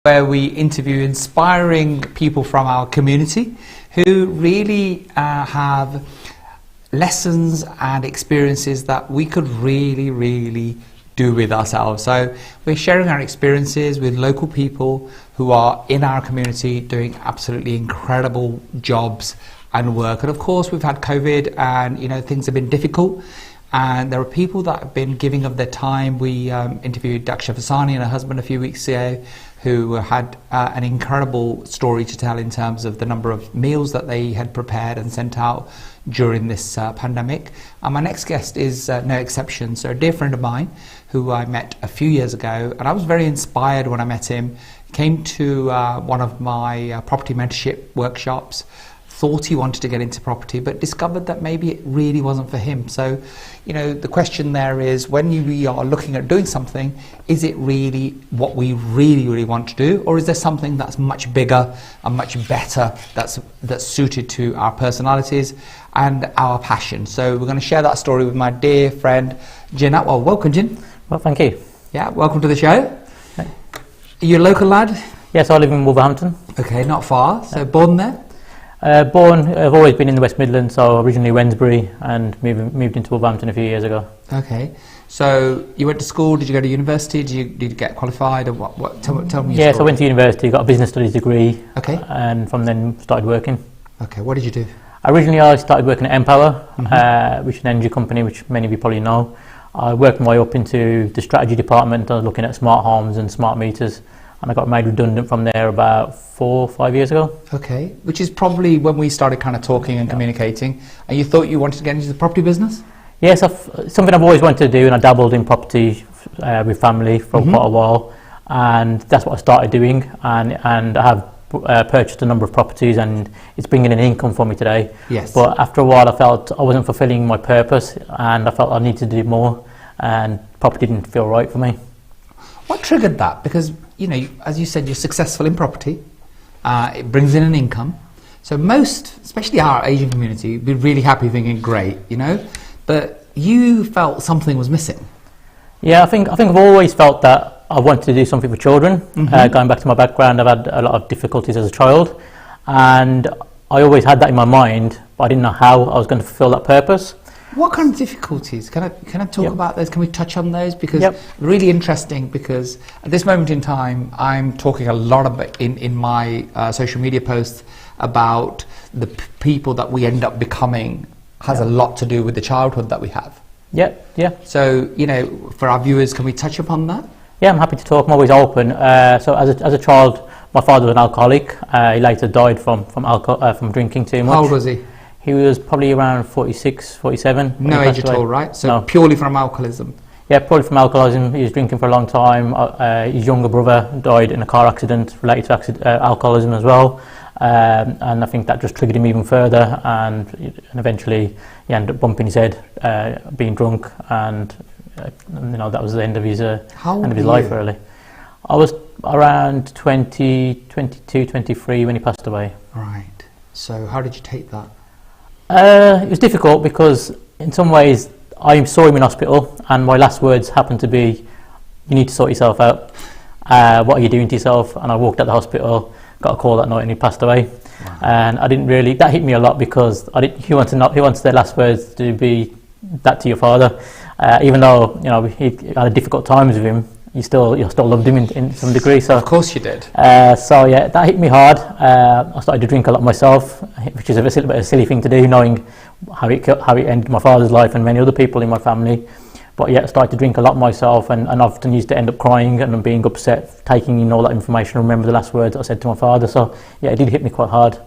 where we interview inspiring people from our community who really have lessons and experiences that we could really do with ourselves. So we're sharing our experiences with local people who are in our community doing absolutely incredible jobs and work. And of course we've had COVID and things have been difficult, and there are people that have been giving of their time. We interviewed Daksha Fasani and her husband a few weeks ago, who had an incredible story to tell in terms of the number of meals that they had prepared and sent out during this pandemic. And my next guest is no exception. So a dear friend of mine who I met a few years ago, and I was very inspired when I met him. Came to one of my property mentorship workshops, thought he wanted to get into property, but discovered that maybe it really wasn't for him. So, the question there is, when we are looking at doing something, is it really what we really want to do, or is there something that's much bigger and much better that's suited to our personalities and our passion? So we're going to share that story with my dear friend Jin Atwal. Welcome, Jin. Well, thank you. Yeah, welcome to the show. Are you a local lad? Yes, I live in Wolverhampton. Okay, not far. So born there? I've always been in the West Midlands, so originally Wednesbury, and moved into Wolverhampton a few years ago. Okay, so you went to school, did you go to university, did you get qualified, or what? Tell me your Yes, story. I went to university, got a business studies degree, okay, and from then started working. Okay, what did you do? Originally I started working at Empower, which is an energy company which many of you probably know. I worked my way up into the strategy department. I was looking at smart homes and smart meters, and I got made redundant from there about 4 or 5 years ago. Okay, which is probably when we started kind of talking and communicating, and you thought you wanted to get into the property business? Yes, something I've always wanted to do, and I dabbled in property with family for quite a while, and that's what I started doing, and I have purchased a number of properties, and it's bringing an income for me today. Yes. But after a while I felt I wasn't fulfilling my purpose, and I felt I needed to do more, and property didn't feel right for me. What triggered that? Because, as you said, you're successful in property, it brings in an income. So most, especially our Asian community, would be really happy thinking, great, but you felt something was missing. Yeah, I think I've always felt that I wanted to do something for children. Going back to my background, I've had a lot of difficulties as a child, and I always had that in my mind, but I didn't know how I was going to fulfill that purpose. What kind of difficulties? Can I talk about those? Can we touch on those? Because really interesting, because at this moment in time, I'm talking a lot about in my social media posts about the people that we end up becoming has a lot to do with the childhood that we have. Yeah. So, for our viewers, can we touch upon that? Yeah, I'm happy to talk. I'm always open. So as a child, my father was an alcoholic. He later died from drinking too much. How old was he? He was probably around 46, 47. No age at all, right? So no. Purely from alcoholism? Yeah, purely from alcoholism. He was drinking for a long time. His younger brother died in a car accident related to alcoholism as well. And I think that just triggered him even further, and eventually he ended up bumping his head, being drunk, and that was the end of his life, really. I was around 20, 22, 23 when he passed away. Right. So how did you take that? It was difficult because in some ways I saw him in hospital, and my last words happened to be, "You need to sort yourself out. What are you doing to yourself?" And I walked out the hospital, got a call that night, and he passed away. Wow. And I didn't really, that hit me a lot, because he wants their last words to be that to your father, even though he had difficult times with him. You still loved him in some degree. So of course you did. So yeah, that hit me hard. I started to drink a lot myself, which is a bit of a silly thing to do, knowing how it ended my father's life and many other people in my family. But yeah, I started to drink a lot myself, and often used to end up crying and being upset, taking in all that information, remember the last words I said to my father. So yeah, it did hit me quite hard.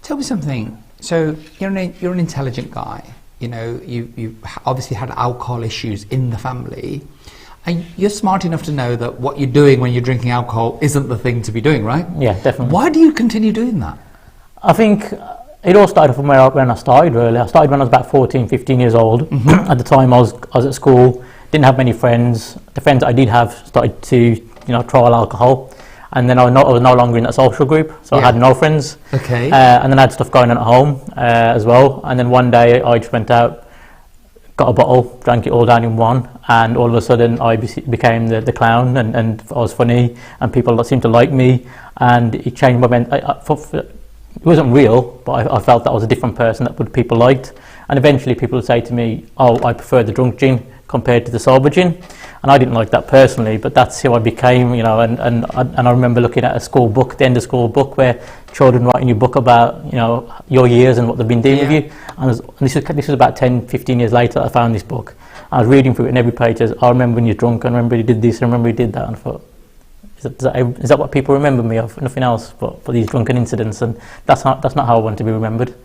Tell me something. So you're an intelligent guy. You obviously had alcohol issues in the family. And you're smart enough to know that what you're doing when you're drinking alcohol isn't the thing to be doing, right? Yeah, definitely. Why do you continue doing that? I think it all started from when I started, really. I started when I was about 14, 15 years old. At the time I was at school, didn't have many friends. The friends that I did have started to, trial alcohol. And then I was no longer in that social group, so I had no friends. Okay. And then I had stuff going on at home as well. And then one day I just went out, got a bottle, drank it all down in one, and all of a sudden I became the clown, and I was funny, and people seemed to like me, and it changed my it wasn't real, but I felt that I was a different person that people liked. And eventually people would say to me, oh, I prefer the drunk gin compared to the sober gin. And I didn't like that personally, but that's who I became, you know. And I remember looking at a school book, the end of school book, where children write in your book about, you know, your years and what they've been doing with you. And this was about 10, 15 years later that I found this book. I was reading through it, and every page says, I remember when you're drunk, I remember you did this, I remember you did that. And I thought, is that what people remember me of? Nothing else but for these drunken incidents, and that's not how I want to be remembered.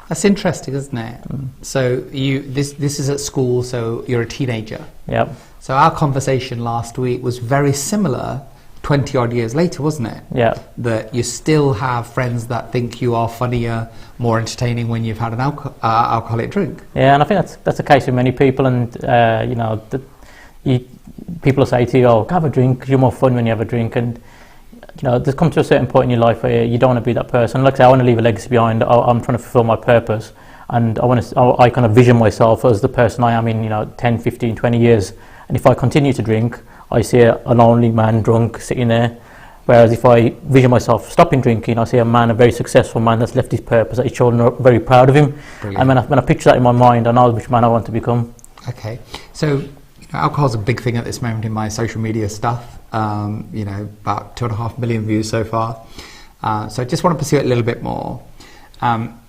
That's interesting, isn't it? So this is at school, so you're a teenager. Yep. So our conversation last week was very similar 20 odd years later, wasn't it? Yeah. That you still have friends that think you are funnier, more entertaining when you've had an alcoholic drink. Yeah, and I think that's the case with many people, and you know, people say to you, oh, have a drink because you're more fun when you have a drink. And you know, there's come to a certain point in your life where you don't want to be that person. Like I say, I want to leave a legacy behind. I'm trying to fulfill my purpose, and I kind of vision myself as the person I am in, you know, 10, 15, 20 years. And if I continue to drink, I see a lonely man drunk sitting there. Whereas if I vision myself stopping drinking, I see a very successful man that's left his purpose, that his children are very proud of him. Brilliant. And when I picture that in my mind, I know which man I want to become. Okay, so alcohol's a big thing at this moment in my social media stuff. You know, about 2.5 million views so far. So I just want to pursue it a little bit more.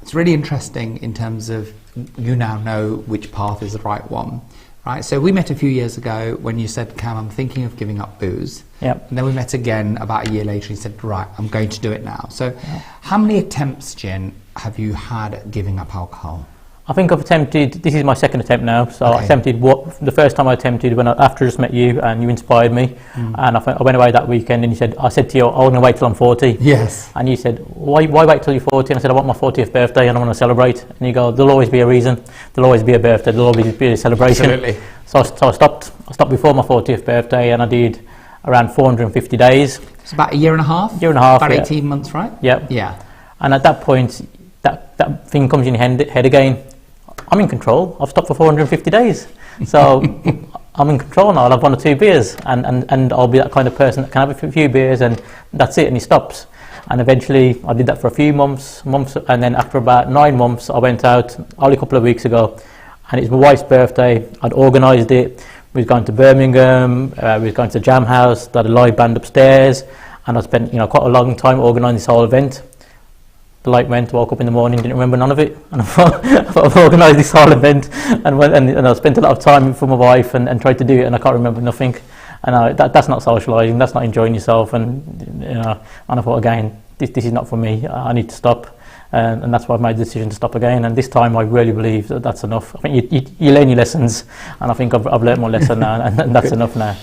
It's really interesting in terms of you now know which path is the right one, right? So we met a few years ago when you said, Kam, I'm thinking of giving up booze. Yep. And then we met again about a year later and you said, right, I'm going to do it now. So how many attempts, Jen, have you had at giving up alcohol? I think I've attempted, this is my second attempt now, so I attempted the first time I attempted after I just met you and you inspired me, and I went away that weekend and I said to you, I'm going to wait till I'm 40. Yes. And you said, why wait till you're 40? And I said, I want my 40th birthday and I want to celebrate. And you go, there'll always be a reason, there'll always be a birthday, there'll always be a celebration. Absolutely. So I stopped before my 40th birthday, and I did around 450 days. It's about a year and a half? About 18 months, right? Yep. Yeah. And at that point, that thing comes in your head again. I'm in control. I've stopped for 450 days. So I'm in control now. I'll have 1 or 2 beers and I'll be that kind of person that can have a few beers and that's it, and he stops. And eventually I did that for a few months, and then after about 9 months I went out only a couple of weeks ago, and it's my wife's birthday. I'd organised it. We was going to Birmingham, we was going to the Jam House, they had a live band upstairs, and I spent quite a long time organising this whole event. The light went, woke up in the morning, didn't remember none of it, and I thought I've organised this whole event, and I spent a lot of time for my wife and tried to do it, and I can't remember nothing. And that's not socialising, that's not enjoying yourself, and I thought again, this is not for me. I need to stop, and that's why I made the decision to stop again. And this time I really believe that that's enough. I think you learn your lessons, and I think I've learned my lesson now, and that's enough now.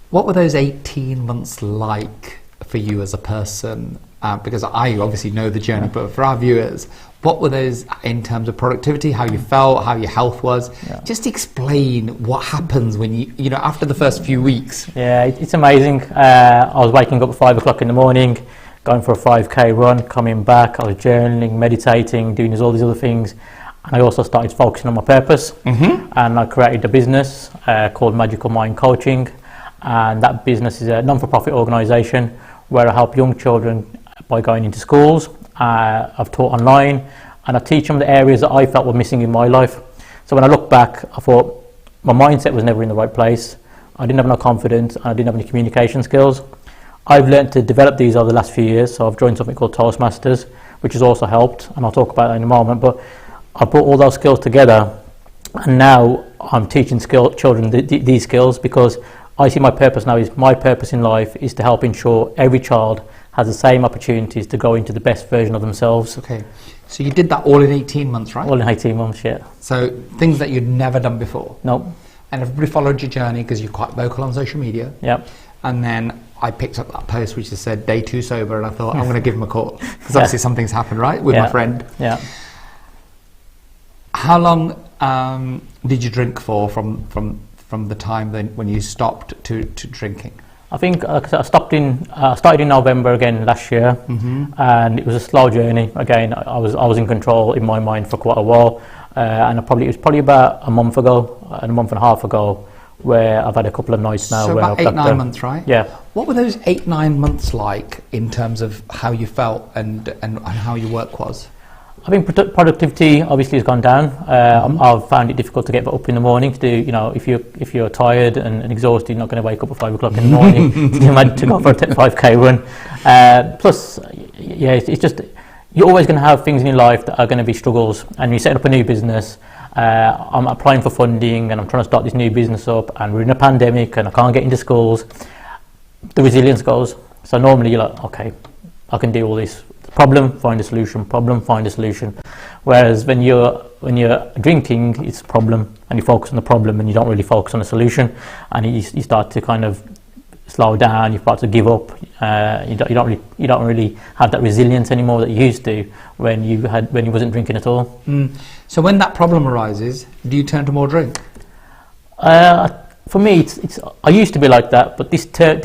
What were those 18 months like for you as a person? Because I obviously know the journey, but for our viewers, what were those in terms of productivity, how you felt, how your health was? Yeah. Just explain what happens when you after the first few weeks. Yeah, it's amazing. I was waking up at 5 o'clock in the morning, going for a 5k run, coming back, I was journaling, meditating, doing all these other things. And I also started focusing on my purpose. Mm-hmm. And I created a business called Magical Mind Coaching. And that business is a non-for-profit organisation where I help young children by going into schools. I've taught online, and I teach them the areas that I felt were missing in my life. So when I look back, I thought my mindset was never in the right place. I didn't have no confidence, and I didn't have any communication skills. I've learned to develop these over the last few years, so I've joined something called Toastmasters, which has also helped, and I'll talk about that in a moment. But I brought all those skills together, and now I'm teaching children these skills, because I see my purpose now in life is to help ensure every child has the same opportunities to go into the best version of themselves. Okay, so you did that all in 18 months, right? All in 18 months, yeah. So things that you'd never done before? Nope. And everybody followed your journey because you're quite vocal on social media. Yep. And then I picked up that post which just said day 2 sober, and I thought I'm going to give him a call because obviously something's happened, right, with my friend. Yeah. How long did you drink for from the time when you stopped to drinking? I think I started in November again last year, and it was a slow journey. Again, I was in control in my mind for quite a while, and it was probably about a month and a month and a half ago, where I've had a couple of nights now. So where about 8-9 months, right? Yeah. What were those 8-9 months like in terms of how you felt and how your work was? I think productivity obviously has gone down. I've found it difficult to get up in the morning to do, if you're tired and exhausted, you're not going to wake up at 5 o'clock in the morning to go for a 5k run. Plus, it's just, you're always going to have things in your life that are going to be struggles, and you set up a new business. I'm applying for funding and I'm trying to start this new business up, and we're in a pandemic and I can't get into schools. The resilience goes. So normally you're like, okay, I can do all this. Problem, find a solution. Problem, find a solution. Whereas when you're drinking, it's a problem, and you focus on the problem, and you don't really focus on the solution, and you start to kind of slow down. You start to give up. You don't really have that resilience anymore that you used to when you wasn't drinking at all. So when that problem arises, do you turn to more drink? For me, I used to be like that, but this time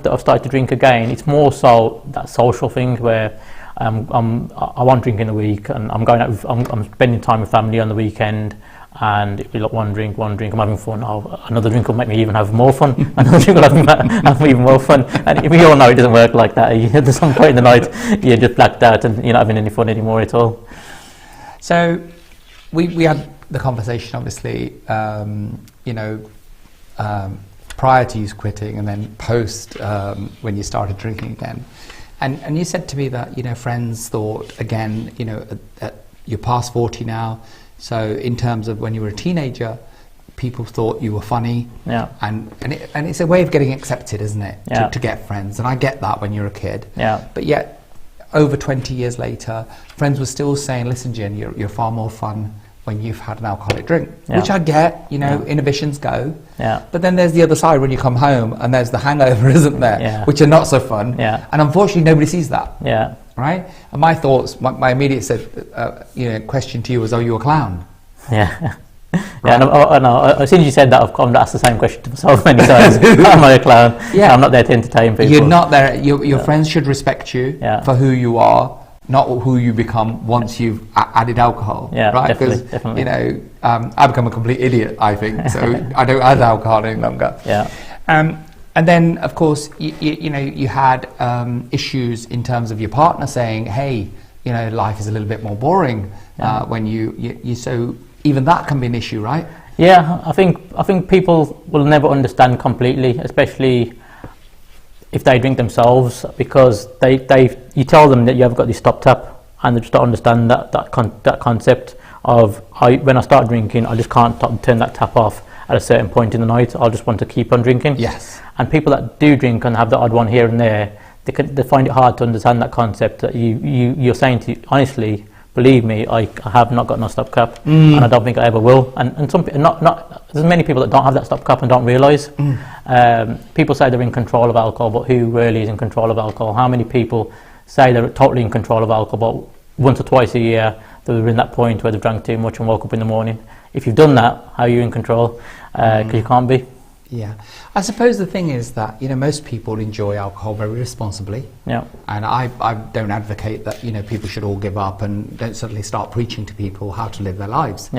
that I've started to drink again, it's more so that social thing where I want drink in the week, and I'm going out. I'm spending time with family on the weekend, and it'll be like one drink. I'm having fun. Oh, another drink will make me even have more fun. Another drink will have even more fun. And we all know it doesn't work like that. At some point in the night, you're just blacked out, and you're not having any fun anymore at all. So we had the conversation, obviously. Prior to you quitting, and then post when you started drinking again, and you said to me that friends thought, again, you're past 40 now, so in terms of when you were a teenager, people thought you were funny, and it's a way of getting accepted, isn't it? To get friends, and I get that when you're a kid, but yet over 20 years later, friends were still saying, listen, Jin, you're far more fun when you've had an alcoholic drink, which I get, inhibitions go. But then there's the other side when you come home, and there's the hangover, isn't there? Which are not so fun. And unfortunately, nobody sees that. Right? And my thoughts, my immediate question to you was, are you a clown? Right? As soon as you said that, I've come to ask the same question to myself many times. Am I a clown? I'm not there to entertain people. You're not there. Your friends should respect you for who you are, not who you become once you've added alcohol, right? Because I become a complete idiot, I think. So I don't add alcohol any longer. And then, of course, you had issues in terms of your partner saying, "Hey, life is a little bit more boring when you." So even that can be an issue, right? Yeah, I think people will never understand completely, especially if they drink themselves, because you tell them that you have got this stop tap, and they just don't understand that concept of when I start drinking, I just can't turn that tap off at a certain point in the night. I'll just want to keep on drinking. Yes. And people that do drink and have the odd one here and there, they find it hard to understand that concept that you're saying to, honestly, believe me, I have not got no stop cap, and I don't think I ever will. And some there's many people that don't have that stop cap and don't realise. People say they're in control of alcohol, but who really is in control of alcohol? How many people say they're totally in control of alcohol, but once or twice a year they're in that point where they've drank too much and woke up in the morning? If you've done that, how are you in control? Because you can't be. Yeah, I suppose the thing is that most people enjoy alcohol very responsibly. And I don't advocate that people should all give up and don't suddenly start preaching to people how to live their lives.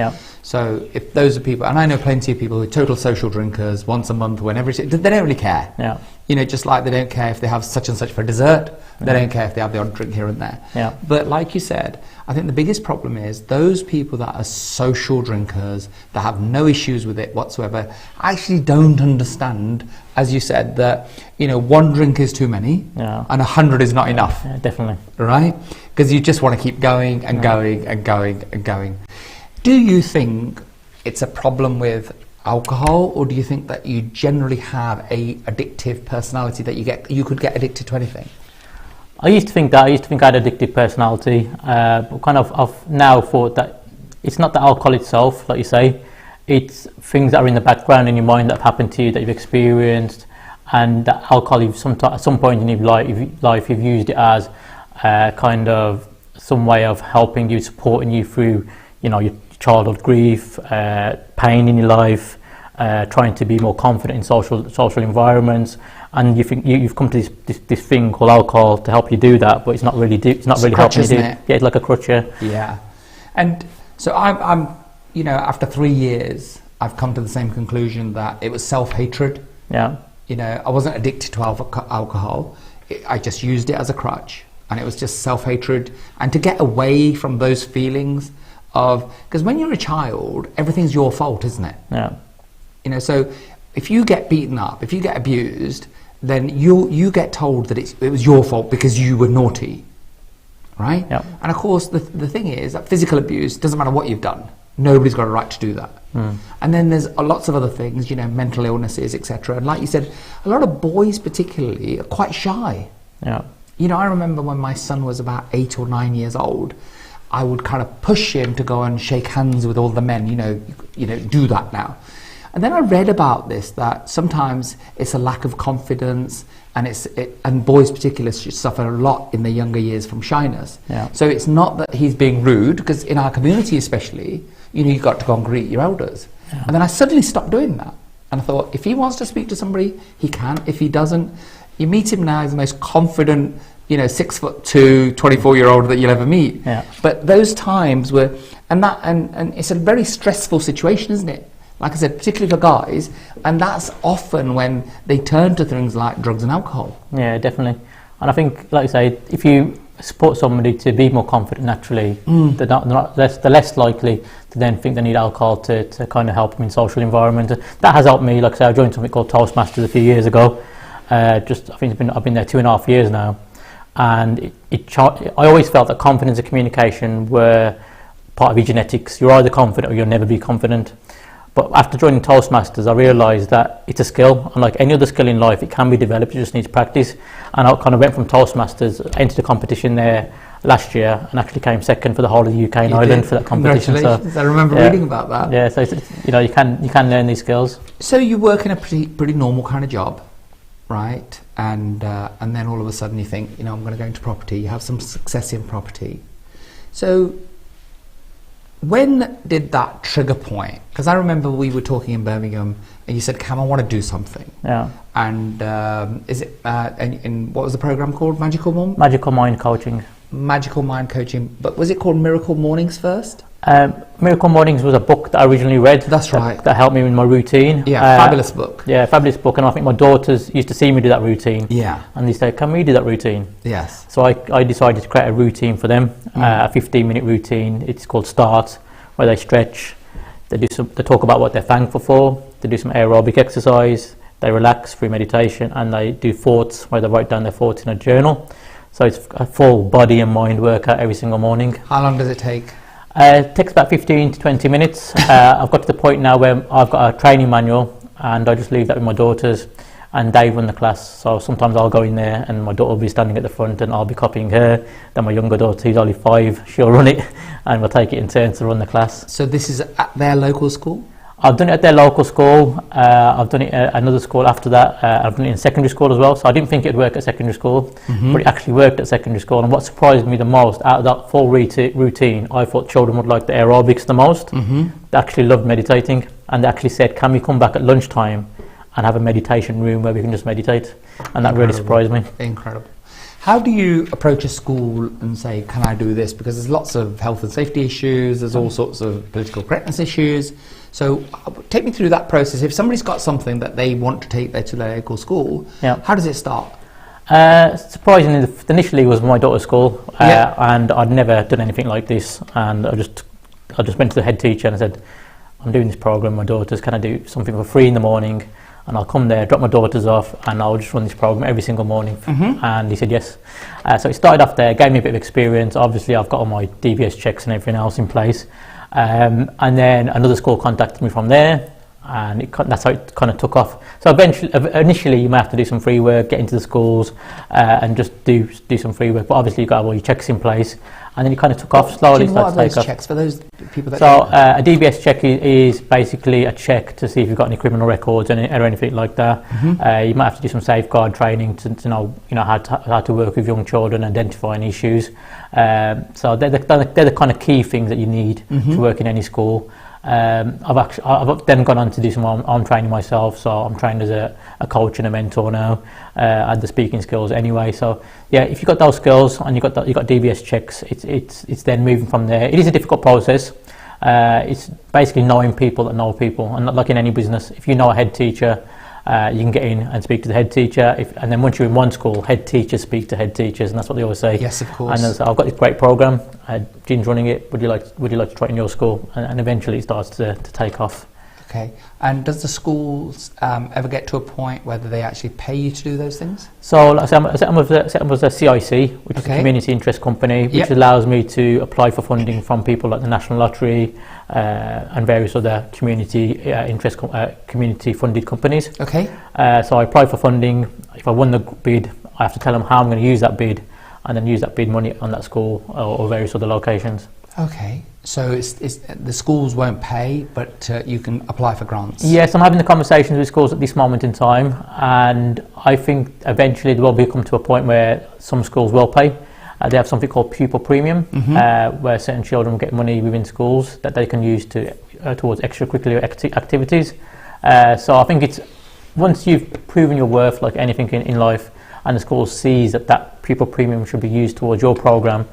So if those are people, and I know plenty of people who are total social drinkers, once a month, whenever they don't really care. Just like they don't care if they have such and such for dessert. They don't care if they have the odd drink here and there. But like you said, I think the biggest problem is those people that are social drinkers, that have no issues with it whatsoever, actually don't understand, as you said, that one drink is too many and 100 is not enough. Definitely. Right? Because you just want to keep going and going and going and going. Do you think it's a problem with alcohol, or do you think that you generally have a addictive personality that you could get addicted to anything? I used to think that. I used to think I had an addictive personality, but I've now thought that it's not the alcohol itself, like you say. It's things that are in the background in your mind that have happened to you, that you've experienced, and that alcohol, at some point in your life, you've used it as kind of some way of helping you, supporting you through, your childhood grief, pain in your life, trying to be more confident in social environments, and you think you've come to this thing called alcohol to help you do that, but it's not really helping you do it. Yeah, it's like a crutch. Yeah, and So I'm, after 3 years, I've come to the same conclusion that it was self-hatred. Yeah. I wasn't addicted to alcohol. I just used it as a crutch, and it was just self-hatred. And to get away from those feelings because when you're a child, everything's your fault, isn't it? Yeah. So if you get beaten up, if you get abused, then you get told that it was your fault because you were naughty, right? Yeah. And of course, the thing is that physical abuse doesn't matter what you've done. Nobody's got a right to do that. And then there's lots of other things, mental illnesses, etc. And like you said, a lot of boys particularly are quite shy. Yeah. I remember when my son was about 8 or 9 years old, I would kind of push him to go and shake hands with all the men, do that now. And then I read about this, that sometimes it's a lack of confidence, and boys particularly suffer a lot in their younger years from shyness. Yeah. So it's not that he's being rude, because in our community especially, you've got to go and greet your elders. Yeah. And then I suddenly stopped doing that. And I thought, if he wants to speak to somebody, he can. If he doesn't, you meet him now, he's the most confident, 6'2", 24-year-old that you'll ever meet. Yeah. But those times were, and it's a very stressful situation, isn't it? Like I said, particularly for guys, and that's often when they turn to things like drugs and alcohol. Yeah, definitely. And I think, like I say, if you support somebody to be more confident naturally, they're less likely to then think they need alcohol to kind of help them in social environment. That has helped me. Like I say, I joined something called Toastmasters a few years ago. I think I've been there 2.5 years now, and I always felt that confidence and communication were part of your genetics. You're either confident or you'll never be confident. But after joining Toastmasters, I realised that it's a skill, and like any other skill in life, it can be developed. You just need practice. And I kind of went from Toastmasters, entered a competition there last year, and actually came second for the whole of the UK and Ireland for that competition. Congratulations! So, I remember reading about that. Yeah, so you can learn these skills. So you work in a pretty normal kind of job, right? And then all of a sudden you think, I'm going to go into property. You have some success in property. So when did that trigger point? Because I remember we were talking in Birmingham, and you said, "Kam, I want to do something." Yeah. And is it? And what was the program called? Magical Mind Coaching. Magical Mind Coaching. But was it called Miracle Mornings first? Miracle Mornings was a book that I originally read. That's right. That helped me with my routine. Yeah, fabulous book. Yeah, fabulous book. And I think my daughters used to see me do that routine. Yeah. And they said, "Can we do that routine?" Yes. So I decided to create a routine for them, a 15-minute routine. It's called Start, where they stretch, they talk about what they're thankful for, they do some aerobic exercise, they relax through meditation, and they do thoughts, where they write down their thoughts in a journal. So it's a full body and mind workout every single morning. How long does it take? It takes about 15 to 20 minutes. I've got to the point now where I've got a training manual, and I just leave that with my daughters, and they run the class. So sometimes I'll go in there and my daughter will be standing at the front and I'll be copying her. Then my younger daughter, who's only 5, she'll run it, and we'll take it in turns to run the class. So this is at their local school? I've done it at their local school. I've done it at another school after that. I've done it in secondary school as well. So I didn't think it'd work at secondary school, but it actually worked at secondary school. And what surprised me the most, out of that full routine, I thought children would like the aerobics the most. They actually loved meditating, and they actually said, "Can we come back at lunchtime and have a meditation room where we can just meditate?" And that really surprised me. Incredible. How do you approach a school and say, "Can I do this?" Because there's lots of health and safety issues, there's all sorts of political correctness issues. So take me through that process. If somebody's got something that they want to take to their local school, how does it start? Surprisingly, initially was my daughter's school, and I'd never done anything like this. And I just went to the head teacher and I said, "I'm doing this program with my daughters. Can I do something for free in the morning? And I'll come there, drop my daughters off, and I'll just run this program every single morning." And he said yes. So it started off there, gave me a bit of experience. Obviously, I've got all my DBS checks and everything else in place. And then another school contacted me from there, and that's how it kind of took off. So initially, you might have to do some free work, get into the schools, and just do some free work. But obviously, you've got to have all your checks in place, and then it kind of took off slowly. What are those checks for those people that? So a DBS check is basically a check to see if you've got any criminal records or anything like that. You might have to do some safeguard training to know how to work with young children, identifying issues. So they're the kind of key things that you need to work in any school. I've then gone on to do some arm training myself, so I'm trained as a coach and a mentor now. I had the speaking skills anyway, so yeah, if you've got those skills and you've got DBS checks, it's then moving from there. It is a difficult process, It's basically knowing people that know people, and like in any business, if you know a head teacher, you can get in and speak to the head teacher, and then once you're in one school, head teachers speak to head teachers, and that's what they always say. Yes, of course. And I've got this great program, Gin's running it, would you like to try it in your school? And eventually it starts to take off. Okay, and does the schools ever get to a point whether they actually pay you to do those things? So like I set up as a CIC, which is a community interest company, which allows me to apply for funding from people like the National Lottery and various other community community funded companies. Okay. So I apply for funding. If I won the bid, I have to tell them how I'm going to use that bid, and then use that bid money on that school or various other locations. Okay, so it's the schools won't pay, but you can apply for grants. Yes, I'm having the conversations with schools at this moment in time, and I think eventually there will come to a point where some schools will pay. They have something called pupil premium, where certain children get money within schools that they can use towards extracurricular activities. So I think it's once you've proven your worth, like anything in life, and the school sees that pupil premium should be used towards your program,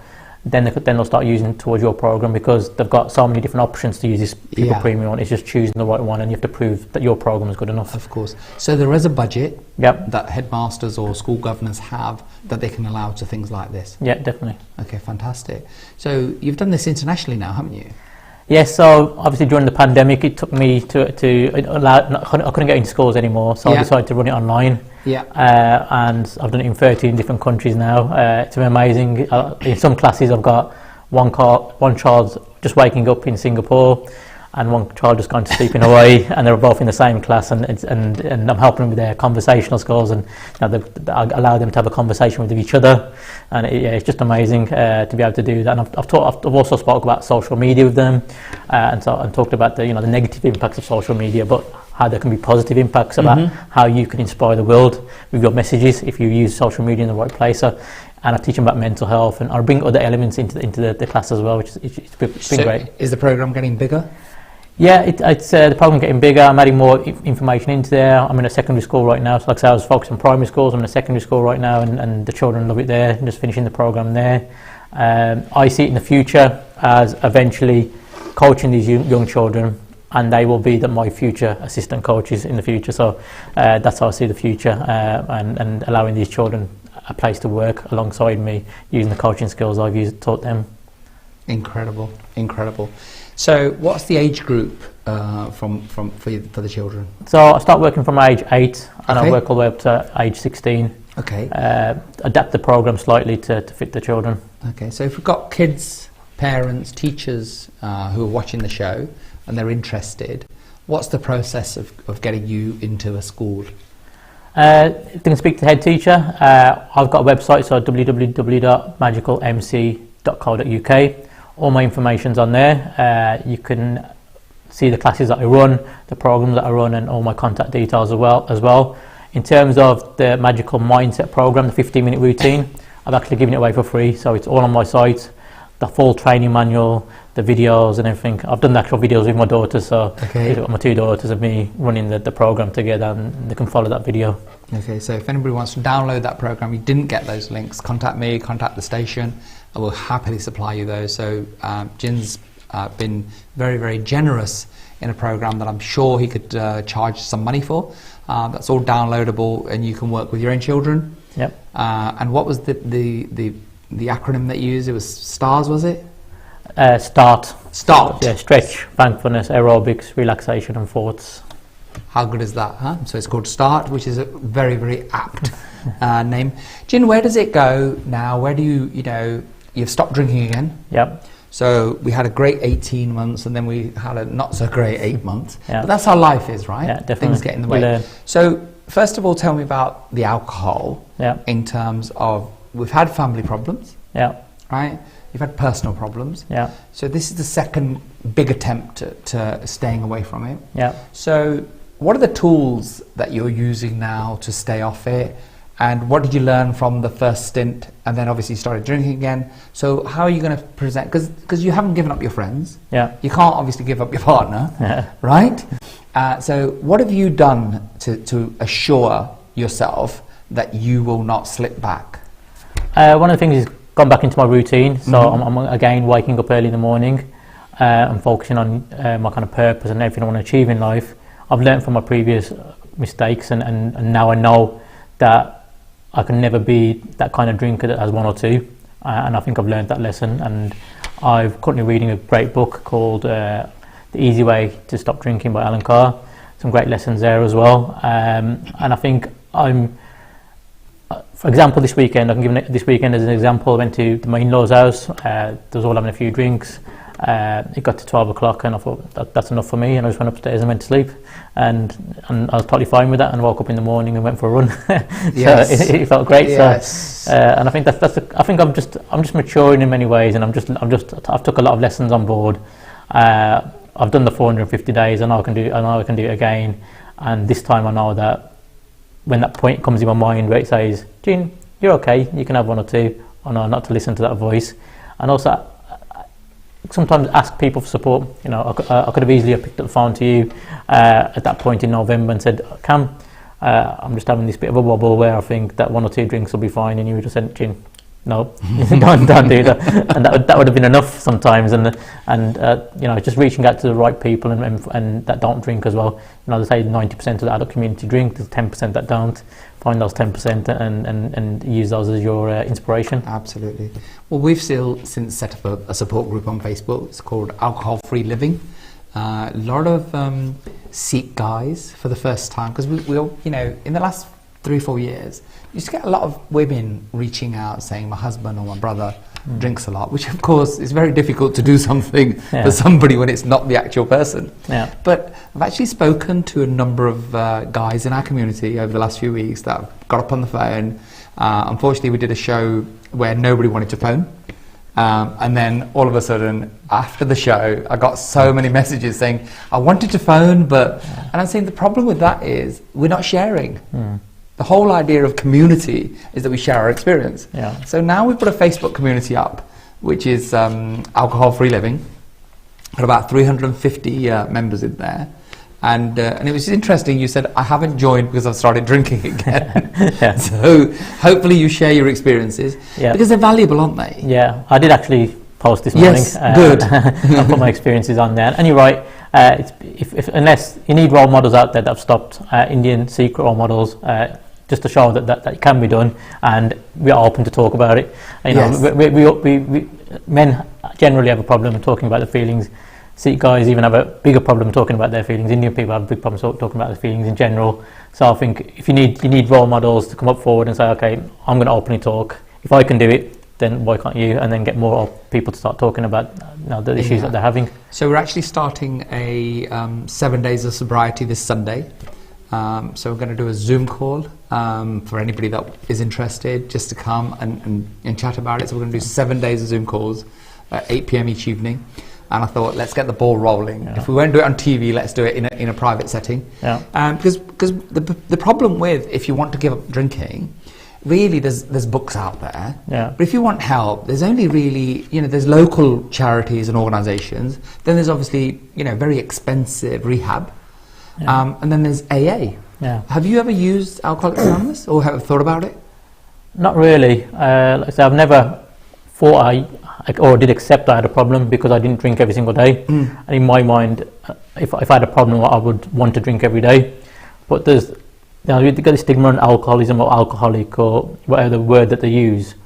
then they'll start using it towards your program, because they've got so many different options to use this pupil premium on. It's just choosing the right one, and you have to prove that your program is good enough. Of course. So there is a budget Yep. that headmasters or school governors have that they can allow to things like this. Yeah, definitely. Okay, fantastic. So you've done this internationally now, haven't you? Yes, so obviously during the pandemic it took me to allow, I couldn't get into schools anymore, so I decided to run it online. Yeah. And I've done it in 13 different countries now. It's been amazing. In some classes I've got one child just waking up in Singapore, and one child just going to sleep in Hawaii, and they're both in the same class, and I'm helping them with their conversational skills, and I allow them to have a conversation with each other, and it's just amazing to be able to do that. And I've also spoke about social media with them, and talked about the negative impacts of social media, but how there can be positive impacts about how you can inspire the world with your messages if you use social media in the right place. And I teach them about mental health, and I bring other elements into the class as well, which it's been great. Is the program getting bigger? Yeah, it's the program getting bigger. I'm adding more information into there. I'm in a secondary school right now, so like I said, I was focused on primary schools. I'm in a secondary school right now, and the children love it there. I'm just finishing the program there. I see it in the future as eventually coaching these young children, and they will be my future assistant coaches in the future. So that's how I see the future, and allowing these children a place to work alongside me, using the coaching skills I've taught them. Incredible. So what's the age group for the children? So I start working from age 8, and I work all the way up to age 16. Okay. Adapt the program slightly to fit the children. Okay, so if we've got kids, parents, teachers who are watching the show and they're interested, what's the process of getting you into a school? They can speak to the head teacher. I've got a website, so www.magicalmc.co.uk. All my information's on there. You can see the classes that I run, the programs that I run, and all my contact details as well. In terms of the Magical Mindset program, the 15-minute routine, I've actually given it away for free, so it's all on my site. The full training manual, the videos and everything. I've done the actual videos with my daughters, so I've got my 2 daughters of me running the program together, and they can follow that video. Okay, so if anybody wants to download that program, you didn't get those links, contact me, contact the station. I will happily supply you those. So Jin's been very, very generous in a program that I'm sure he could charge some money for. That's all downloadable, and you can work with your own children. Yep. And what was the acronym that you used? It was STARS, was it? START. Yeah, stretch, thankfulness, aerobics, relaxation and thoughts. How good is that, huh? So it's called START, which is a very, very apt name. Jin, where does it go now? Where do you've stopped drinking again? Yep. So we had a great 18 months, and then we had a not so great 8 months. But that's how life is, right? Yeah, definitely. Things get in the way. So first of all, tell me about the alcohol. Yeah. In terms of, we've had family problems. Yeah. Right? You've had personal problems. Yeah. So this is the second big attempt to staying away from it. Yeah. So what are the tools that you're using now to stay off it? And what did you learn from the first stint? And then obviously you started drinking again. So how are you going to present? Because you haven't given up your friends. Yeah. You can't obviously give up your partner. Yeah. Right? So what have you done to assure yourself that you will not slip back? One of the things is gone back into my routine. So I'm again waking up early in the morning. and focusing on my kind of purpose and everything I want to achieve in life, I've learned from my previous mistakes, and now I know that I can never be that kind of drinker that has one or two, and I think I've learned that lesson. And I'm currently reading a great book called The Easy Way to Stop Drinking by Alan Carr. Some great lessons there as well, and I think for example, this weekend, I can give this weekend as an example. I went to my in-laws' house. They was all having a few drinks. It got to 12 o'clock and I thought that's enough for me, and I just went upstairs and went to sleep, and I was totally fine with that, and woke up in the morning and went for a run. Yes. So it felt great. Yes. So, and I think I think I'm just maturing in many ways, and I've took a lot of lessons on board. I've done the 450 days. I know I can do it again, and this time I know that when that point comes in my mind where it says, Gene, you're okay, you can have one or two, I know not to listen to that voice. And also sometimes ask people for support. You know, I could have easily picked up the phone to you at that point in November and said, Cam, I'm just having this bit of a wobble where I think that one or two drinks will be fine, and you would have said, Gene, no, don't do that. And that would have been enough sometimes. And you know, just reaching out to the right people and that don't drink as well. You know, they say 90% of the adult community drink. There's 10% that don't. Find those 10% and use those as your inspiration. Absolutely. Well, we've still since set up a support group on Facebook. It's called Alcohol Free Living. A lot of Sikh guys for the first time, because we all, you know, in the last 3-4 years, you used to get a lot of women reaching out saying my husband or my brother drinks a lot, which of course is very difficult to do something for somebody when it's not the actual person. Yeah. But I've actually spoken to a number of guys in our community over the last few weeks that have got up on the phone. Unfortunately, we did a show where nobody wanted to phone. And then all of a sudden, after the show, I got so many messages saying, I wanted to phone, but... And I'm saying the problem with that is we're not sharing. The whole idea of community is that we share our experience. Yeah. So now we've put a Facebook community up, which is Alcohol Free Living. Got about 350 members in there. And it was interesting, you said, I haven't joined because I've started drinking again. So hopefully you share your experiences, because they're valuable, aren't they? Yeah, I did actually post this morning. Yes, good. I put my experiences on there. And you're right, unless you need role models out there that have stopped, Indian Sikh role models, just to show that it can be done, and we are open to talk about it. You know, we men generally have a problem talking about their feelings. Sikh guys even have a bigger problem talking about their feelings. Indian people have a big problem talking about their feelings in general. So I think if you need role models to come up forward and say, okay, I'm going to openly talk. If I can do it, then why can't you? And then get more people to start talking about the issues that they're having. So we're actually starting a 7 days of sobriety this Sunday. So we're going to do a Zoom call for anybody that is interested, just to come and chat about it. So we're going to do 7 days of Zoom calls at 8 p.m. each evening. And I thought, let's get the ball rolling. If we won't do it on TV, let's do it in a private setting. Because the problem with, if you want to give up drinking, really there's books out there. But if you want help, there's only really, there's local charities and organisations. Then there's obviously, very expensive rehab. And then there's AA. Have you ever used Alcoholics Anonymous or have thought about it? Not really. Like I said, I've never thought or did accept I had a problem because I didn't drink every single day. And in my mind, if I had a problem, I would want to drink every day. But there's, you got the stigma on alcoholism or alcoholic or whatever the word that they use.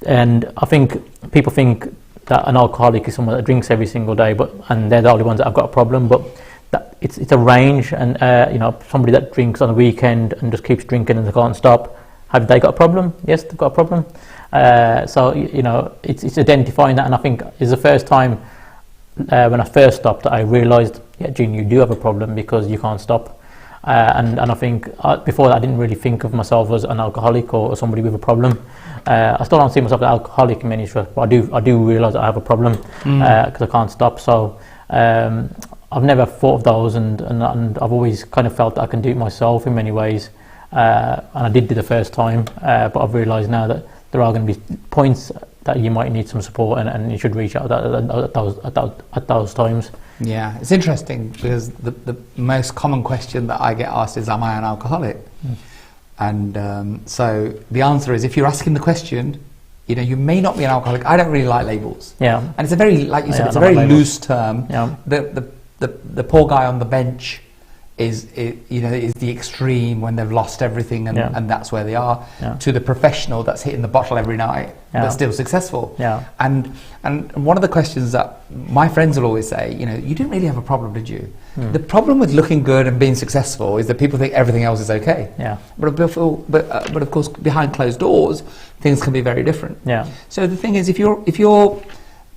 And I think people think that an alcoholic is someone that drinks every single day, and they're the only ones that have got a problem. But that it's a range, and somebody that drinks on the weekend and just keeps drinking and they can't stop, have they got a problem? Yes, they've got a problem. So it's identifying that, and I think it's the first time when I first stopped that I realised, Gene, you do have a problem because you can't stop. And I think before that I didn't really think of myself as an alcoholic or somebody with a problem. I still don't see myself as an alcoholic in many respects, but I do realise that I have a problem because I can't stop. So I've never thought of those, and I've always kind of felt that I can do it myself in many ways. And I did the first time, but I've realised now that there are going to be points that you might need some support, and you should reach out at those times. Yeah, it's interesting because the most common question that I get asked is, am I an alcoholic? And so the answer is, if you're asking the question, You know, you may not be an alcoholic. I don't really like labels. Yeah. And it's a very, like you said, it's a very loose term. Yeah. The poor guy on the bench is the extreme when they've lost everything and that's where they are, to the professional that's hitting the bottle every night but still successful. And one of the questions that my friends will always say, you know, you didn't really have a problem, did you? The problem with looking good and being successful is that people think everything else is okay. But of course, behind closed doors, things can be very different. So the thing is, if you're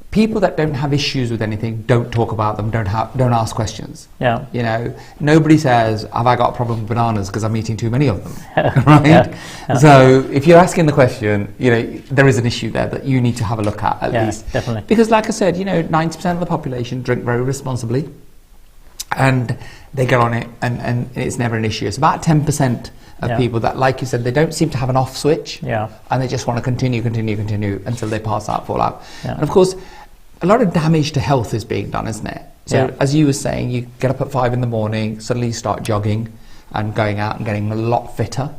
people that don't have issues with anything, don't talk about them, don't ask questions. You know, nobody says, have I got a problem with bananas because I'm eating too many of them, right? So if you're asking the question, you know, there is an issue there that you need to have a look at least. Definitely. Because like I said, you know, 90% of the population drink very responsibly and they get on it and it's never an issue. It's about 10% of people that, like you said, they don't seem to have an off switch and they just want to continue until they pass out, fall out. And of course, a lot of damage to health is being done, isn't it? So as you were saying, you get up at 5 in the morning, suddenly you start jogging and going out and getting a lot fitter.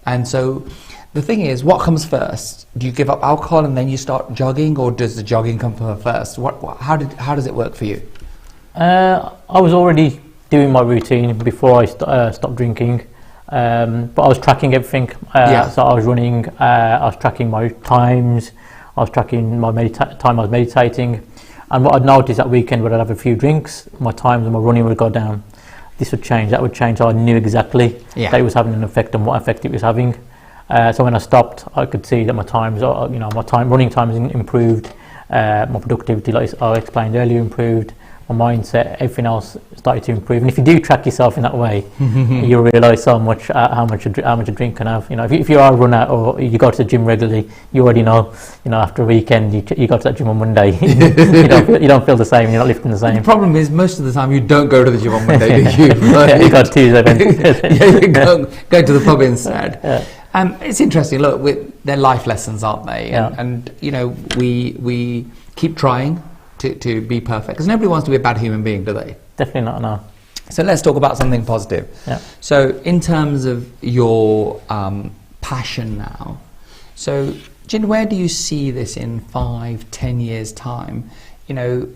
And so the thing is, what comes first? Do you give up alcohol and then you start jogging, or does the jogging come first? How does it work for you? I was already doing my routine before I stopped drinking, but I was tracking everything. So I was running, I was tracking my times, I was tracking my time I was meditating, and what I'd noticed that weekend when I'd have a few drinks, my times and my running would go down. This would change, that would change, so I knew exactly that it was having an effect and what effect it was having. So when I stopped, I could see that my times, you know, running times improved, my productivity, like I explained earlier, improved, my mindset, everything else started to improve. And if you do track yourself in that way, you'll realise so much how much a drink can have. You know, if you are a runner or you go to the gym regularly, you already know. You know, after a weekend, you go to that gym on Monday, you don't feel the same. You're not lifting the same. The problem is, most of the time you don't go to the gym on Monday, do you? Right? You go to Tuesday. You go to the pub instead. It's interesting. Look, they're life lessons, aren't they? And you know, we keep trying to be perfect, because nobody wants to be a bad human being, do they? Definitely not, no. So let's talk about something positive. So in terms of your passion now, so Jin, where do you see this in 5-10 years time? You know,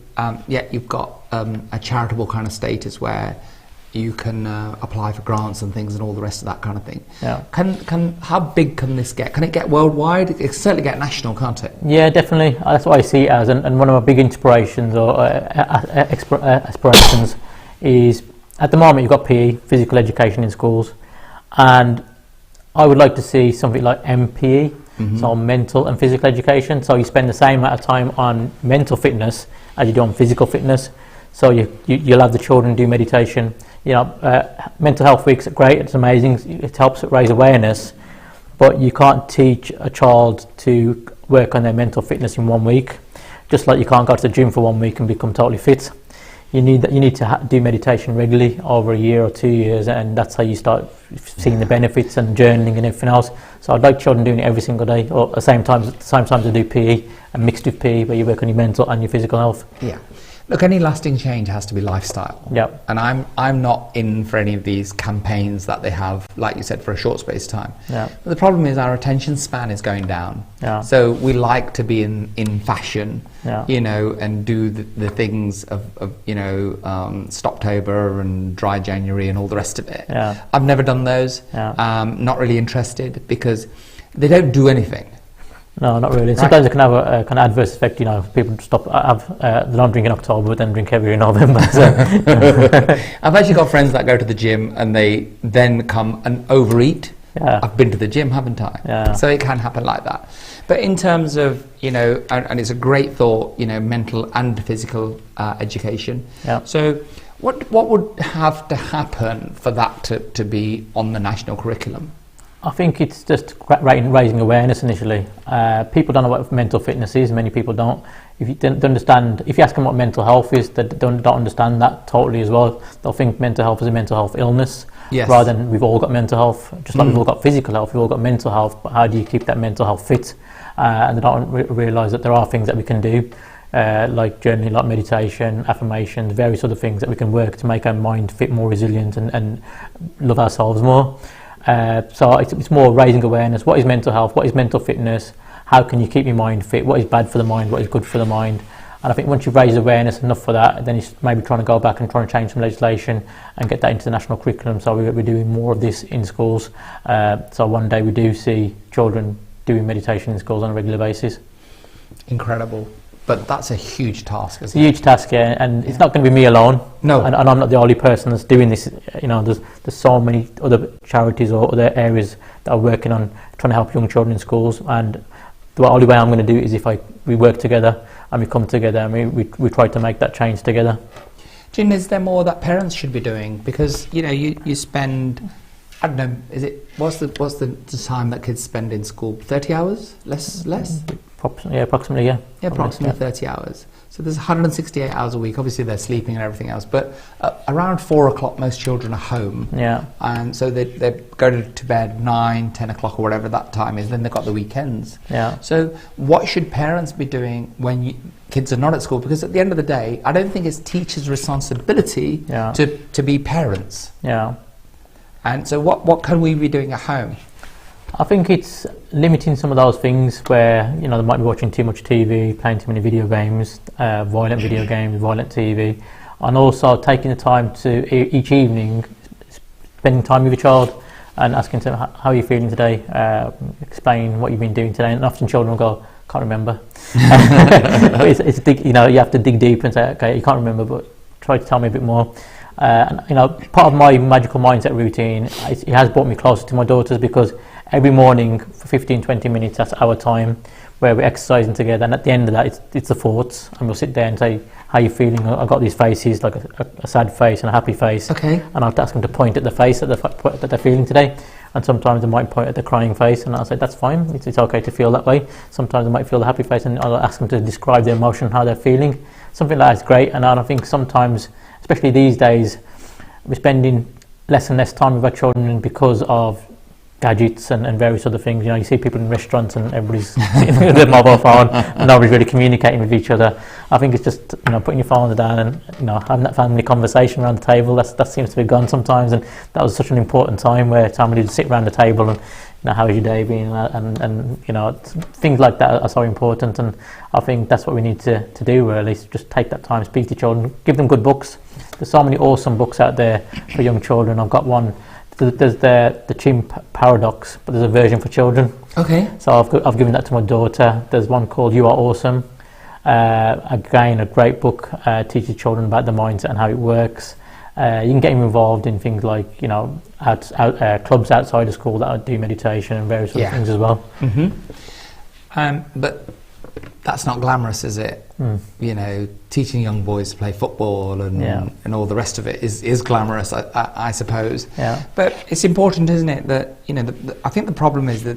you've got a charitable kind of status where you can apply for grants and things and all the rest of that kind of thing. How big can this get? Can it get worldwide? It can certainly get national, can't it? Yeah, definitely. That's what I see it as, and one of my big inspirations or aspirations is, at the moment you've got PE, physical education in schools, and I would like to see something like MPE, so mental and physical education. So you spend the same amount of time on mental fitness as you do on physical fitness. So you'll have the children do meditation. You know, mental health weeks are great, it's amazing, it helps raise awareness, but you can't teach a child to work on their mental fitness in 1 week, just like you can't go to the gym for 1 week and become totally fit. You need to do meditation regularly over a year or 2 years, and that's how you start seeing the benefits and journaling and everything else. So I'd like children doing it every single day, or at the same time they do PE, and mixed with PE, where you work on your mental and your physical health. Look, any lasting change has to be lifestyle. And I'm not in for any of these campaigns that they have, like you said, for a short space of time. But the problem is our attention span is going down. So we like to be in fashion, you know, and do the things of you know, Stoptober and Dry January and all the rest of it. I've never done those. Not really interested, because they don't do anything. No, not really. Sometimes it can have a kind of adverse effect. You know, people they don't drink in October, but then drink heavier in November. So. I've actually got friends that go to the gym and they then come and overeat. I've been to the gym, haven't I? So it can happen like that. But in terms of, you know, and it's a great thought, you know, mental and physical education. So what would have to happen for that to be on the national curriculum? I think it's just raising awareness initially. People don't know what mental fitness is. Many people don't. If you don't understand, if you ask them what mental health is, they don't understand that totally as well. They'll think mental health is a mental health illness, rather than we've all got mental health. Just like we've all got physical health, we've all got mental health. But how do you keep that mental health fit? And they don't realise that there are things that we can do, like journaling, like meditation, affirmations, various other things that we can work to make our mind fit, more resilient, and love ourselves more. So it's more raising awareness. What is mental health? What is mental fitness? how can you keep your mind fit, what is bad for the mind, what is good for the mind. And I think once you've raised awareness enough for that, then it's maybe trying to go back and trying to change some legislation and get that into the national curriculum. So we're doing more of this in schools. So one day we do see children doing meditation in schools on a regular basis. Incredible. But that's a huge task, It's a huge task, yeah, and it's not going to be me alone. No. And I'm not the only person that's doing this. You know, there's so many other charities or other areas that are working on trying to help young children in schools. And the only way I'm going to do it is if we work together and we come together and we try to make that change together. Jim, is there more that parents should be doing? Because, you know, you spend, I don't know, what's the time that kids spend in school? 30 hours? Less? Approximately, yeah. Yeah, approximately 30 hours. So there's 168 hours a week. Obviously they're sleeping and everything else, but around 4 o'clock most children are home. Yeah. And so they go to bed 9, 10 o'clock or whatever that time is, then they've got the weekends. Yeah. So what should parents be doing when kids are not at school? Because at the end of the day, I don't think it's teachers' responsibility to be parents. Yeah. And so what can we be doing at home? I think it's limiting some of those things where, you know, they might be watching too much TV, playing too many video games, violent video games, violent TV, and also taking the time to each evening, spending time with your child and asking them, how are you feeling today? Explain what you've been doing today. And often children will go, can't remember. You know, you have to dig deep and say, okay, you can't remember, but try to tell me a bit more. And you know, part of my magical mindset routine, it has brought me closer to my daughters, because every morning for 15-20 minutes, that's our time where we're exercising together, and at the end of that it's the thoughts, and we'll sit there and say, how are you feeling? I've got these faces, like a sad face and a happy face, okay, and I'll ask them to point at the face that they're feeling today. And sometimes they might point at the crying face, and I'll say, that's fine, it's okay to feel that way. Sometimes they might feel the happy face, and I'll ask them to describe their emotion, how they're feeling. Something like that's great. And I think sometimes, especially these days, we're spending less and less time with our children because of gadgets and various other things. You know, you see people in restaurants and everybody's sitting with their mobile phone and nobody's really communicating with each other. I think it's just, you know, putting your phone down and, you know, having that family conversation around the table. That seems to be gone sometimes, and that was such an important time where somebody would sit around the table and, you know, how is your day been, and you know, things like that are so important. And I think that's what we need to do, really, is just take that time, speak to children, give them good books. There's so many awesome books out there for young children. I've got one. There's the Chimp Paradox, but there's a version for children. Okay. So I've given that to my daughter. There's one called You Are Awesome. Again, a great book, teaches children about the mindset and how it works. You can get them involved in things like, you know, clubs outside of school that do meditation and various other things as well. Mm-hmm. But that's not glamorous, is it? You know, teaching young boys to play football and all the rest of it is glamorous, I suppose. Yeah. But it's important, isn't it, that, you know, I think the problem is that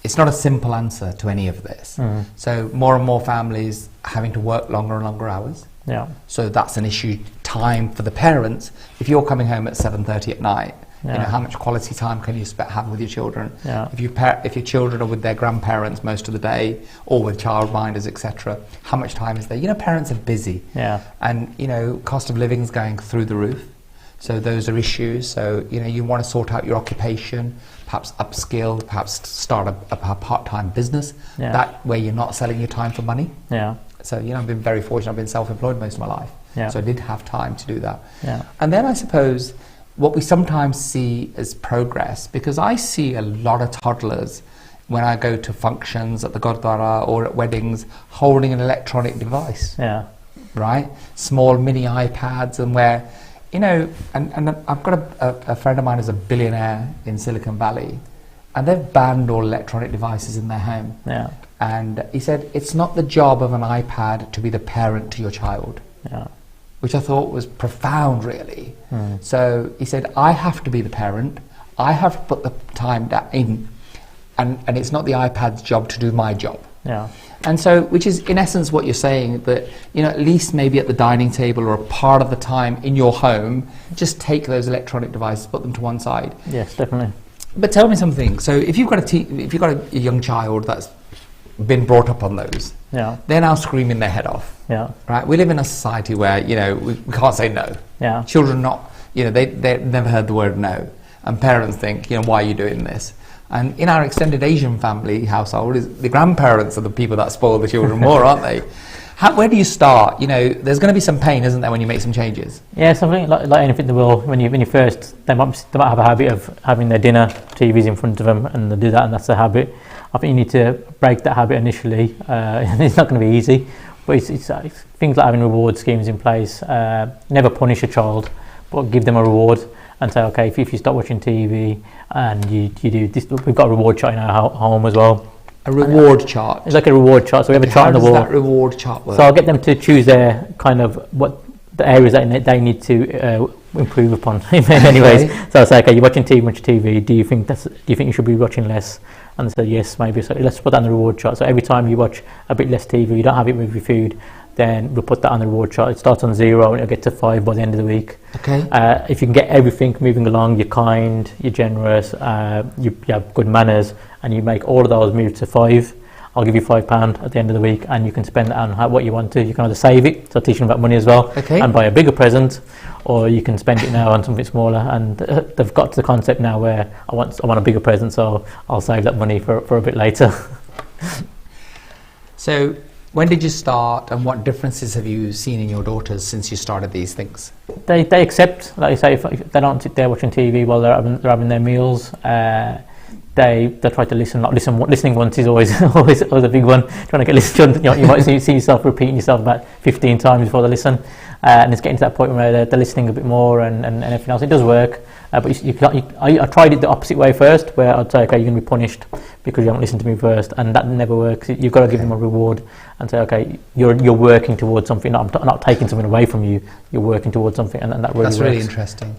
it's not a simple answer to any of this. So more and more families having to work longer and longer hours. Yeah. So that's an issue. Time for the parents. If you're coming home at 7:30 at night, you know, how much quality time can you have with your children? Yeah. If your children are with their grandparents most of the day, or with childminders, etc., how much time is there? You know, parents are busy. Yeah. And, you know, cost of living is going through the roof. So those are issues. So, you know, you want to sort out your occupation, perhaps upskill, perhaps start a part-time business. Yeah. That way you're not selling your time for money. Yeah. So, you know, I've been very fortunate. I've been self-employed most of my life. Yeah. So I did have time to do that. Yeah. And then I suppose what we sometimes see as progress, because I see a lot of toddlers when I go to functions at the Gurdwara or at weddings holding an electronic device. Yeah. Right? Small mini iPads, and where, you know, and I've got a friend of mine who's a billionaire in Silicon Valley, and they've banned all electronic devices in their home. Yeah. And he said, it's not the job of an iPad to be the parent to your child. Yeah. Which I thought was profound, really. So he said, I have to be the parent, I have to put the time in, and it's not the iPad's job to do my job. Yeah. And so, which is in essence what you're saying, that, you know, at least maybe at the dining table or a part of the time in your home, just take those electronic devices, put them to one side. Yes, definitely. But tell me something. So if you've got a young child that's been brought up on those, they're now screaming their head off. Yeah. Right. We live in a society where, you know, we can't say no. Yeah. Children not, you know, they never heard the word no, and parents think, you know, why are you doing this? And in our extended Asian family household, the grandparents are the people that spoil the children more, aren't they? Where do you start? You know, there's going to be some pain, isn't there, when you make some changes? Yeah, something like anything in the world. When you first, they might have a habit of having their dinner, TVs in front of them, and they do that, and that's a habit. I think you need to break that habit initially. It's not going to be easy, but it's things like having reward schemes in place. Never punish a child, but give them a reward and say, okay, if you stop watching TV and you do this, we've got a reward chart in our home as well. A reward chart. It's like a reward chart. So we have a chart on the wall. How does that reward chart work? So I'll get them to choose their kind of what the areas that they need to improve upon in many ways. So I'll say, okay, you're watching too much TV. Do you think you should be watching less? And they say yes, maybe. So let's put that on the reward chart. So every time you watch a bit less TV, you don't have it with your food, then we'll put that on the reward chart. It starts on 0 and it'll get to 5 by the end of the week. Okay. If you can get everything moving along, you're kind, you're generous, you have good manners, and you make all of those move to 5, I'll give you £5 at the end of the week, and you can spend it on what you want to. You can either save it, so teach them about money as well, and buy a bigger present, or you can spend it now on something smaller. And they've got to the concept now where I want a bigger present, so I'll save that money for a bit later. So when did you start, and what differences have you seen in your daughters since you started these things? They accept, like you say, if they don't sit there watching TV while they're having their meals. They try to listen. Listening once is always a big one. Trying to get listened to, you might see yourself repeating yourself about 15 times before they listen, and it's getting to that point where they're listening a bit more and everything else. It does work, but I tried it the opposite way first, where I'd say, okay, you're going to be punished because you haven't listened to me first, and that never works. You've got to give them a reward and say, okay, you're working towards something. I'm not taking something away from you. You're working towards something, and that really works. That's really interesting.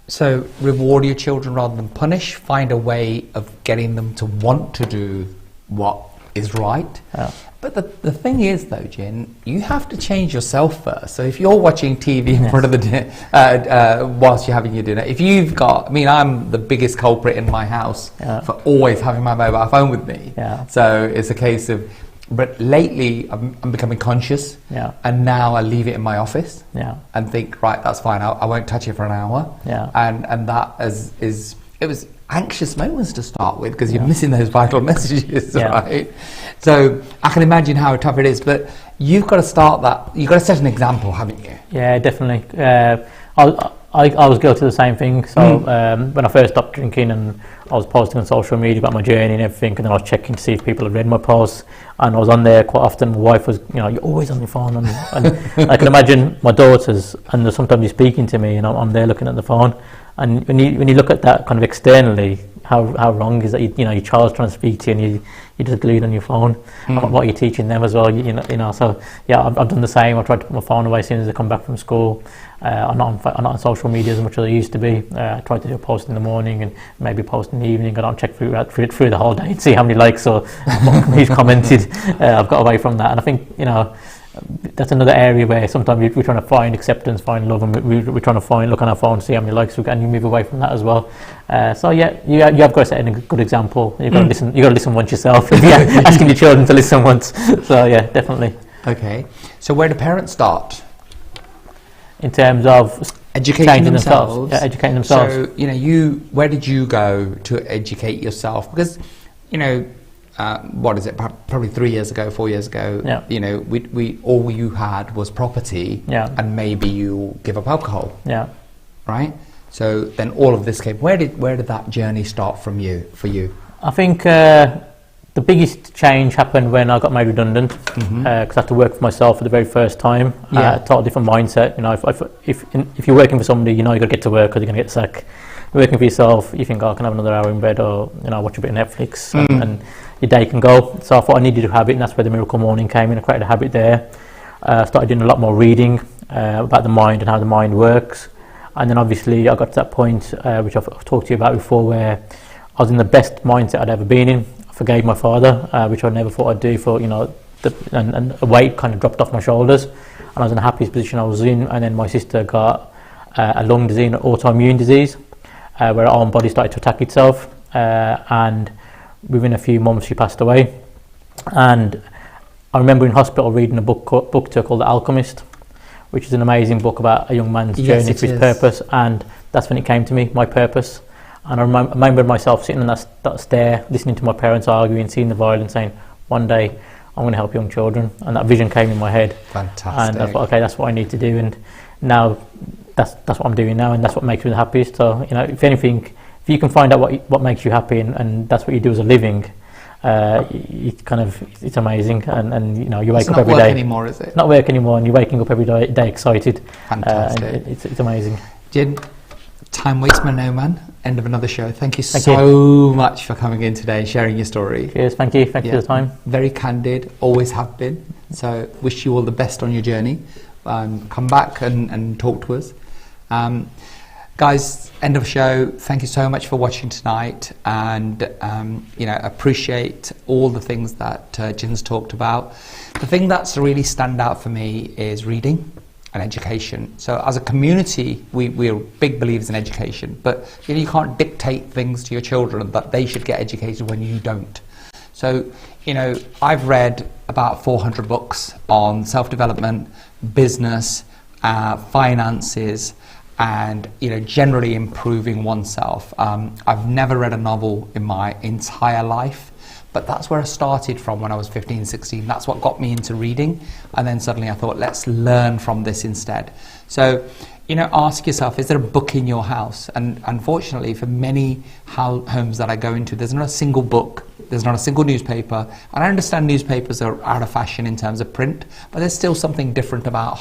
So reward your children rather than punish. Find a way of getting them to want to do what is right. Yeah. But the thing is, though, Jin, you have to change yourself first. So if you're watching TV in front of the dinner, whilst you're having your dinner, if you've got, I'm the biggest culprit in my house for always having my mobile phone with me. Yeah. So it's a case of, but lately I'm becoming conscious, and now I leave it in my office and think, right, that's fine, I won't touch it for an hour. And that it was anxious moments to start with, because you're missing those vital messages, right? So I can imagine how tough it is, but you've got to start that, you've got to set an example, haven't you? Yeah, definitely. I was guilty of the same thing. So when I first stopped drinking, and I was posting on social media about my journey and everything, and then I was checking to see if people had read my posts, and I was on there quite often. My wife was, you're always on your phone, and I can imagine my daughters, and sometimes you're speaking to me, and I'm there looking at the phone, and when you look at that kind of externally, how wrong is that? Your child's trying to speak to you, and you're just glued on your phone. What you're teaching them as well, So yeah, I've done the same. I tried to put my phone away as soon as I come back from school. I'm not on social media as much as I used to be. I try to do a post in the morning and maybe a post in the evening. I don't check through the whole day and see how many likes or who's commented. I've got away from that, and I think that's another area where sometimes we're trying to find acceptance, find love, and we're trying to look on our phone, see how many likes we get, and you move away from that as well. So yeah, you have got to set a good example. You've got to listen. You've got to listen once yourself. Asking your children to listen once. So yeah, definitely. Okay. So where do parents start? In terms of educating themselves. Educating themselves. So where did you go to educate yourself? Because what is it? Probably 3 years ago, 4 years ago. Yeah. We all you had was property. Yeah. And maybe you give up alcohol. Yeah. Right. So then all of this came. Where did that journey start for you? I think the biggest change happened when I got made redundant, because I had to work for myself for the very first time. Totally different mindset. If you're working for somebody, you've got to get to work or you're going to get sacked. You're working for yourself, you think, I can have another hour in bed, or watch a bit of Netflix, and your day can go. So I thought I needed a habit, and that's where the Miracle Morning came in. I created a habit there. Started doing a lot more reading about the mind and how the mind works. And then obviously I got to that point, which I've talked to you about before, where I was in the best mindset I'd ever been in. Forgave my father, which I never thought I'd do, for and a weight kind of dropped off my shoulders, and I was in the happiest position I was in. And then my sister got a lung disease, an autoimmune disease, where her own body started to attack itself, and within a few months she passed away. And I remember in hospital reading a book to her called The Alchemist, which is an amazing book about a young man's journey to his purpose, and that's when it came to me, my purpose. And I remember myself sitting on that stair, listening to my parents arguing, seeing the violence, saying, one day I'm going to help young children. And that vision came in my head. Fantastic. And I thought, okay, that's what I need to do. And now that's what I'm doing now, and that's what makes me the happiest. So, you know, if anything, if you can find out what makes you happy, and that's what you do as a living, it's amazing. And you know, you wake up every day. It's not work anymore, is it? It's not work anymore, and you're waking up every day excited. Fantastic. And it's amazing. Jin, time waits for no man. End of another show. Thank you so much for coming in today and sharing your story. Cheers. Thank you. Thank you for the time. Very candid. Always have been. So wish you all the best on your journey. Come back and talk to us. Guys, end of show. Thank you so much for watching tonight, and appreciate all the things that Jin's talked about. The thing that's really stand out for me is reading and education. So as a community, we're big believers in education, but you can't dictate things to your children that they should get educated when you don't. So, I've read about 400 books on self-development, business, finances, and generally improving oneself. I've never read a novel in my entire life, but that's where I started from when I was 15, 16. That's what got me into reading, and then suddenly I thought, let's learn from this instead. So, ask yourself, is there a book in your house? And unfortunately, for many homes that I go into, there's not a single book, there's not a single newspaper. And I understand newspapers are out of fashion in terms of print, but there's still something different about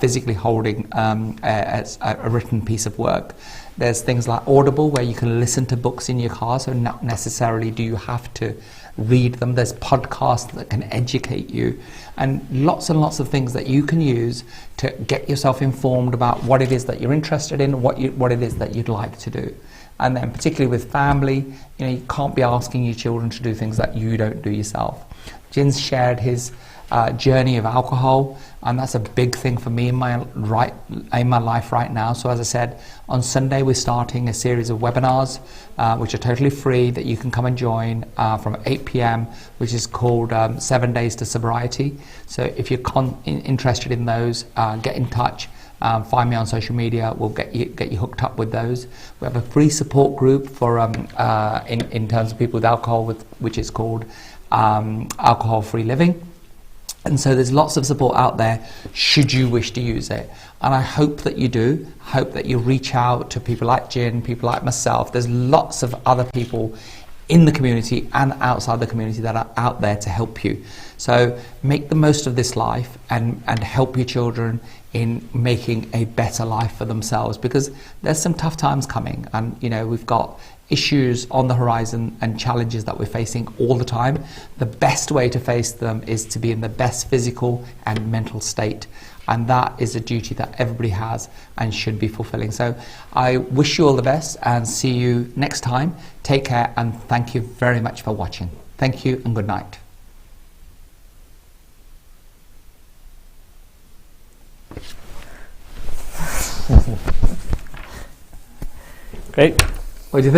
physically holding a written piece of work. There's things like Audible, where you can listen to books in your car, so not necessarily do you have to read them. There's podcasts that can educate you, and lots of things that you can use to get yourself informed about what it is that you're interested in, what it is that you'd like to do. And then particularly with family, you can't be asking your children to do things that you don't do yourself. Jin's shared his journey of alcohol, and that's a big thing for me in my life right now. So as I said, on Sunday we're starting a series of webinars which are totally free, that you can come and join from 8 p.m, which is called 7 Days to Sobriety. So if you're interested in those, get in touch. Find me on social media. We'll get you hooked up with those. We have a free support group for in terms of people with alcohol, which is called Alcohol Free Living. And so there's lots of support out there should you wish to use it. And I hope that you do. I hope that you reach out to people like Jin, people like myself. There's lots of other people in the community and outside the community that are out there to help you. So make the most of this life and help your children in making a better life for themselves, because there's some tough times coming, and we've got issues on the horizon and challenges that we're facing all the time. The best way to face them is to be in the best physical and mental state, and that is a duty that everybody has and should be fulfilling. So I wish you all the best and see you next time. Take care, and thank you very much for watching. Thank you and good night. Great. What do you think?